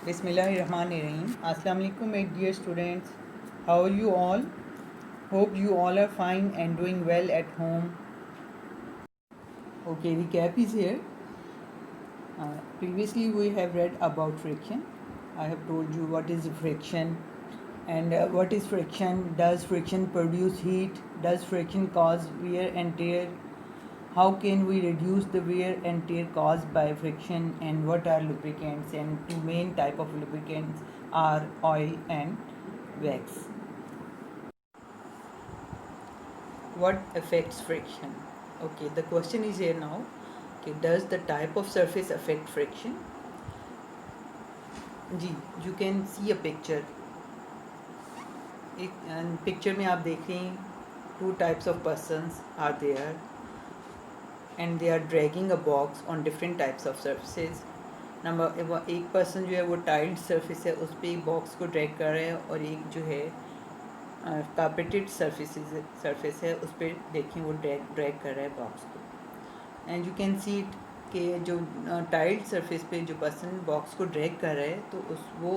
Bismillahirrahmanirrahim. Assalamu alaikum, my dear students. How are you all? Hope you all are fine and doing well at home. Okay, recap is here. Previously, we have read about friction. I have told you what is friction and what is friction. Does friction produce heat? Does friction cause wear and tear? How can we reduce the wear and tear caused by friction, and what are lubricants? And two main type of lubricants are oil and wax. What affects friction? Okay, the question is here now. Okay, does the type of surface affect friction? जी, you can see a picture. एक picture में आप देख रहे हैं two types of persons are there and they are dragging a box on different types of surfaces. Number एक person जो है वो टाइल्ड सरफेस है उस पर एक बॉक्स को ड्रैग कर रहा है और एक जो है कार्पेटेड सरफेस है उस पर देखिए वो ड्रैग कर रहा है बॉक्स को and you can see it कि जो टाइल्ड सरफेस पे जो पर्सन बॉक्स को ड्रैग कर रहा है तो उस वो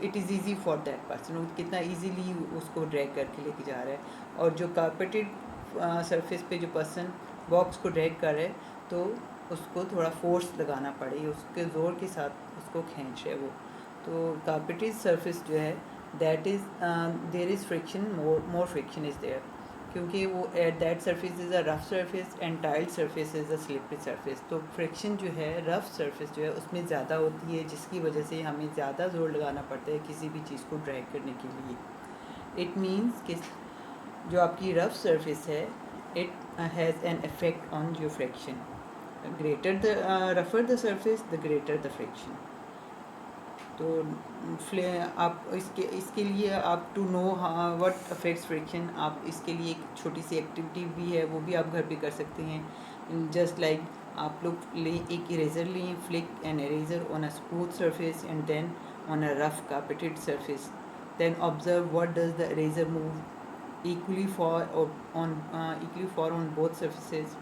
it is easy for that person, वो कितना इजीली उसको ड्रैग करके लेके जा रहा है। और जो कार्पेटेड सरफेस पे जो पर्सन बॉक्स को ड्रैग कर रहा है तो उसको थोड़ा फोर्स लगाना पड़े, उसके ज़ोर के साथ उसको खींच रहे वो। तो कार्पेटेड सरफेस जो है that is there is friction, more friction is there, क्योंकि वो at that surface is a rough surface and tiled surface is a slippery surface. तो फ्रिक्शन जो है रफ सरफेस जो है उसमें ज़्यादा होती है, जिसकी वजह से हमें ज़्यादा ज़ोर लगाना पड़ता है किसी भी चीज़ को ड्रैग करने के लिए। इट मीन्स कि जो आपकी रफ सरफेस है it has an effect on your friction. Greater the रफर the surface the greater the friction. तो आप इसके लिए आप to know what affects friction, आप इसके लिए एक छोटी सी एक्टिविटी भी है, वो भी आप घर पे कर सकते हैं। जस्ट लाइक आप लोग एक इरेज़र लें, flick an eraser on a smooth surface and then on a rough carpeted surface, then observe what does the eraser move equally for on both surfaces.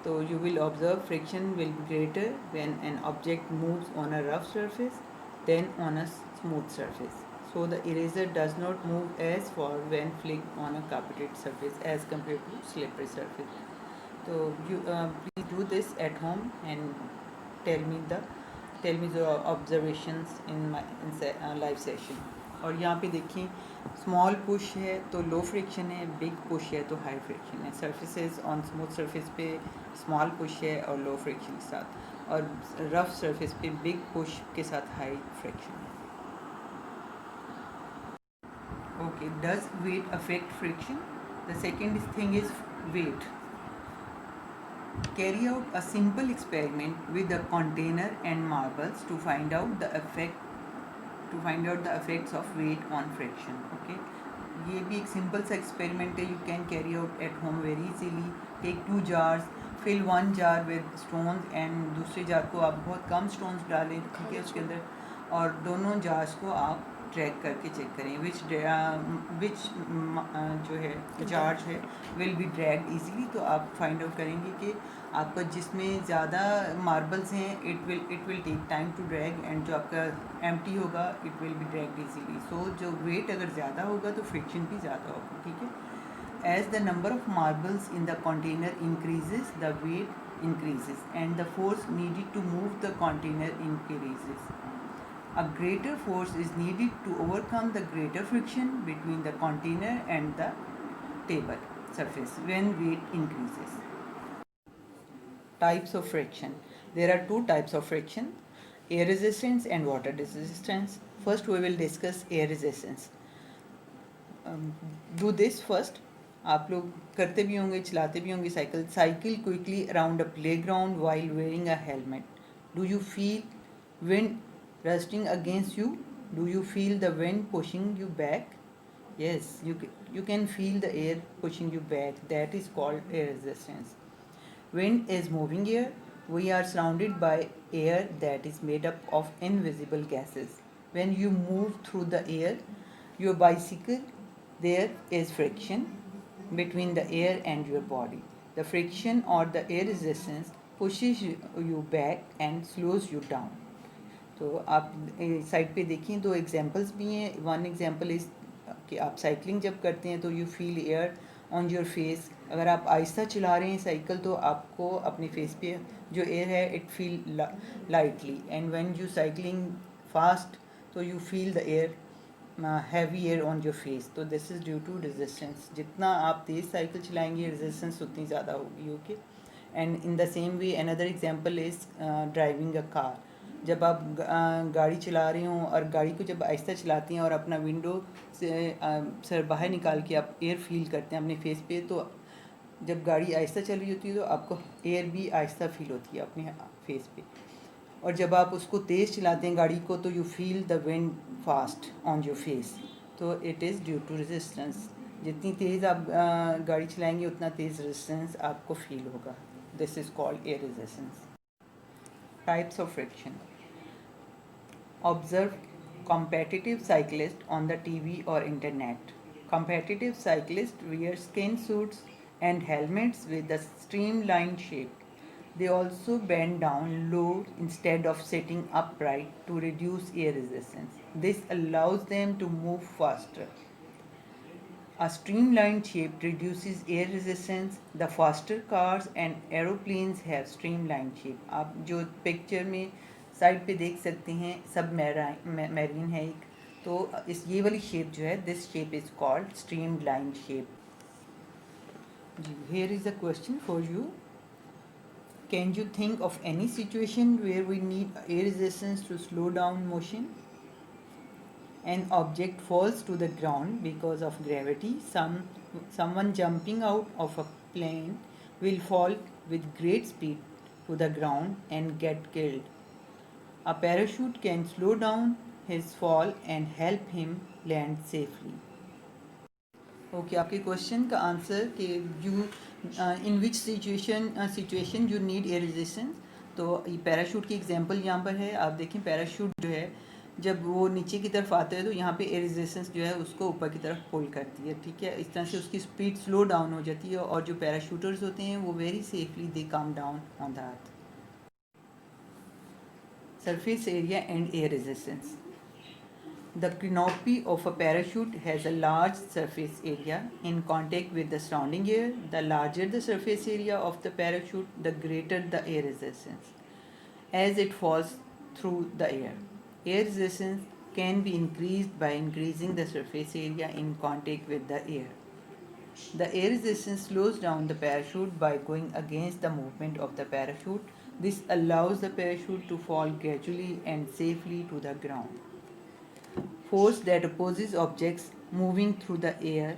So you will observe friction will be greater when an object moves on a rough surface than on a smooth surface. So the eraser does not move as far when flicked on a carpeted surface as compared to slippery surface. So you please do this at home and tell me the observations in my live session. और यहाँ पे देखिए small push है तो low friction है, big push है तो high friction है। सरफेसेस ऑन स्मूथ सरफेस पे स्मॉल पुश है और लो फ्रिक्शन के साथ, और रफ सरफेस पे बिग पुश के साथ हाई फ्रिक्शन है। Okay, does weight affect friction? The second thing is weight. Carry out a simple experiment with a container and marbles to find out the effects of weight on friction. Okay, ये भी एक simple सा experiment है, you can carry out at home very easily. Take 2 jars, fill 1 jar with stones and दूसरे jar को आप बहुत कम stones डालें, ठीक है, उसके अंदर, और दोनों जार्स को आप ट्रैक करके चेक करें विच जो है चार्ज है विल बी ड्रैग इजीली। तो आप फाइंड आउट करेंगे कि आपका जिसमें ज़्यादा मार्बल्स हैं it will take time to drag, and जो आपका एम्प्टी होगा it will be dragged easily. So जो वेट अगर ज़्यादा होगा तो फ्रिक्शन भी ज़्यादा होगा, ठीक है। As the number of marbles in the container increases the weight increases and the force needed to move the container increases. A greater force is needed to overcome the greater friction between the container and the table surface when weight increases. Types of friction. There are two types of friction: air resistance and water resistance. First we will discuss air resistance. Do this first. आप लोग करते भी होंगे, चलाते भी होंगे cycle quickly around a playground while wearing a helmet. Do you feel wind rushing against you? Do you feel the wind pushing you back? Yes, you can feel the air pushing you back. That is called air resistance. Wind is moving air. We are surrounded by air that is made up of invisible gases. When you move through the air, your bicycle, there is friction between the air and your body. The friction or the air resistance pushes you back and slows you down. तो आप side पे देखिए दो examples भी हैं. One example is कि आप cycling जब करते हैं तो you feel air on your face. अगर आप आहिस्ता चला रहे हैं साइकिल तो आपको अपने फेस पे जो एयर है it feel lightly. And when you cycling fast तो you feel the air heavy air on your face. तो this is due to resistance. जितना आप तेज़ साइकिल चलाएंगे रेजिस्टेंस उतनी ज़्यादा होगी. Okay. And in the same way another example is driving a car. जब आप गाड़ी चला रहे हों और गाड़ी को जब आहिस्ता चलाती हैं और अपना विंडो से सर बाहर निकाल के आप एयर फील करते हैं अपने फेस पे, तो जब गाड़ी आहिस्ता चल रही होती है तो आपको एयर भी आहिस्ता फील होती है अपने फेस पे. और जब आप उसको तेज़ चलाते हैं गाड़ी को तो you feel the wind fast on your face. तो it is due to resistance. जितनी तेज़ आप गाड़ी चलाएंगे उतना तेज़ रेजिस्टेंस आपको फील होगा. This is called air resistance. Types of friction. Observe competitive cyclists on the TV or internet. Competitive cyclists wear skin suits and helmets with a streamlined shape. They also bend down low instead of sitting upright to reduce air resistance. This allows them to move faster. A streamlined shape reduces air resistance. The faster cars and aeroplanes have streamlined shape. आप जो picture में side पे देख सकते हैं सब marine है एक. तो इस ये वाली शेप जो है this shape is called streamlined shape. जी, here is a question for you. Can you think of any situation where we need air resistance to slow down motion? An object falls to the ground because of gravity. Someone jumping out of a plane will fall with great speed to the ground and get killed. A parachute can slow down his fall and help him land safely. Okay, आपके question का answer कि you in which situation you need air resistance. तो ये parachute की example यहाँ पर है. आप देखें पैराशूट जो है जब वो नीचे की तरफ आता है तो यहाँ पे एयर रेजिस्टेंस जो है उसको ऊपर की तरफ पुल करती है. ठीक है, इस तरह से उसकी स्पीड स्लो डाउन हो जाती है और जो पैराशूटर्स होते हैं वो very safely they come down on the earth. Surface area and air resistance. The canopy of a parachute has a large surface area in contact with the surrounding air. The larger the surface area of the parachute, the greater the air resistance as it falls through the air. Air resistance can be increased by increasing the surface area in contact with the air. The air resistance slows down the parachute by going against the movement of the parachute. This allows the parachute to fall gradually and safely to the ground. Force that opposes objects moving through the air.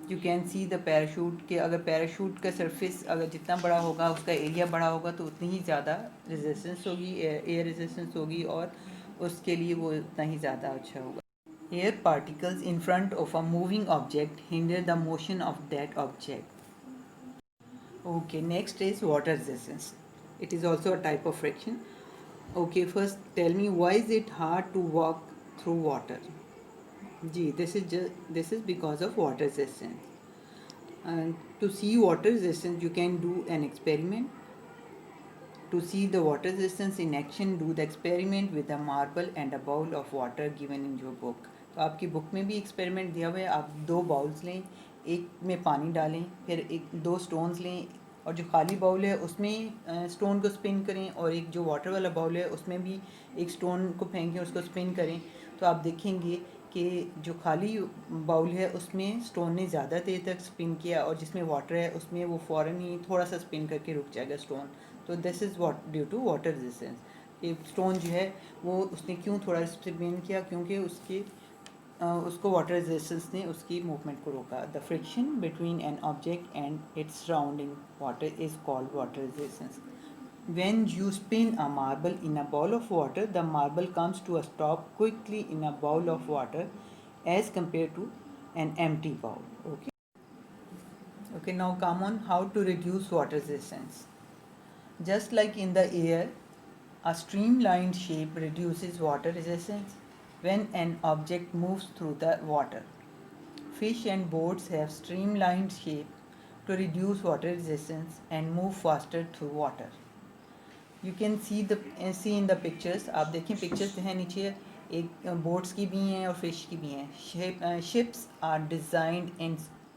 You can see the parachute कि अगर parachute का surface अगर जितना बड़ा होगा उसका area बड़ा होगा तो उतनी ही ज़्यादा रेजिस्टेंस होगी, एयर रेजिस्टेंस होगी और उसके लिए वो उतना ही ज़्यादा अच्छा होगा. Air particles in front of a moving object hinder the motion of that object. Okay, next is water resistance. It is also a type of friction. Okay, first tell me why is it hard to walk through water? Gee, this is because of water resistance. And to see water resistance, you can do an experiment. To see the water resistance in action, do the experiment with a marble and a bowl of water given in your book. तो आपकी book में भी experiment दिया हुआ है. आप दो bowls लें, एक में पानी डालें, फिर एक दो स्टोन्स लें और जो खाली बाउल है उसमें स्टोन को स्पिन करें और एक जो वाटर वाला बाउल है उसमें भी एक स्टोन को फेंकें, उसको स्पिन करें. तो आप देखेंगे कि जो खाली बाउल है उसमें स्टोन ने ज़्यादा देर तक स्पिन किया और जिसमें वाटर है उसमें वो फ़ौरन ही थोड़ा सा स्पिन करके रुक जाएगा स्टोन. तो this is what due to water resistance. ये स्टोन जो है वो उसने क्यों थोड़ा स्पिन किया, क्योंकि उसको वाटर रेजिस्टेंस ने उसकी मूवमेंट को रोका. The friction between an object and its surrounding water is called water resistance. When you spin a marble in a bowl of water, the marble comes to a stop quickly in a bowl of water as compared to an empty bowl. Okay. Okay, now come on how to reduce water resistance. Just like in the air, a streamlined shape reduces water resistance when an object moves through the water. Fish and boats have streamlined shape to reduce water resistance and move faster through water. You can see in the pictures, आप देखें pictures हैं नीचे, एक boats की भी हैं और fish की भी हैं. Ships are designed in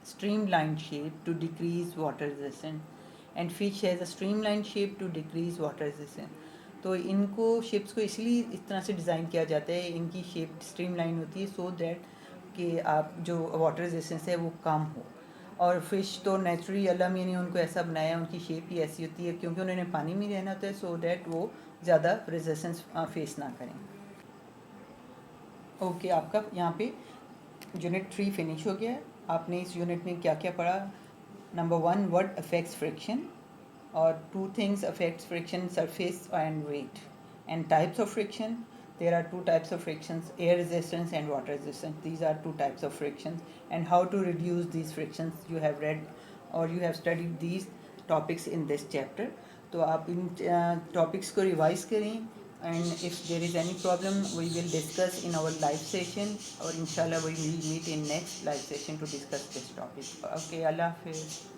streamlined shape to decrease water resistance and fish has a streamlined shape to decrease water resistance. तो इनको शिप्स को इसलिए इस तरह से डिज़ाइन किया जाता है, इनकी शेप स्ट्रीमलाइन होती है सो दैट कि आप जो वाटर रेजिस्टेंस है वो कम हो. और फ़िश तो नेचुरली अल्लाह मियाँ ने उनको ऐसा बनाया, उनकी शेप ही ऐसी होती है क्योंकि उन्होंने पानी में रहना होता है सो दैट वो ज़्यादा रेजिस्टेंस फेस ना करें. ओके आपका यहाँ पे यूनिट 3 फिनिश हो गया है. आपने इस यूनिट में क्या क्या पढ़ा? नंबर 1, व्हाट अफेक्ट्स फ्रिक्शन, और 2 things affects friction, surface and weight, and types of friction. There are 2 types of frictions, air resistance and water resistance. These are 2 types of frictions, and how to reduce these frictions you have read or you have studied these topics in this chapter. तो आप इन topics को revise करें, and if there is any problem we will discuss in our live session, or inshallah we will meet in next live session to discuss this topic. Okay, Allah Hafiz.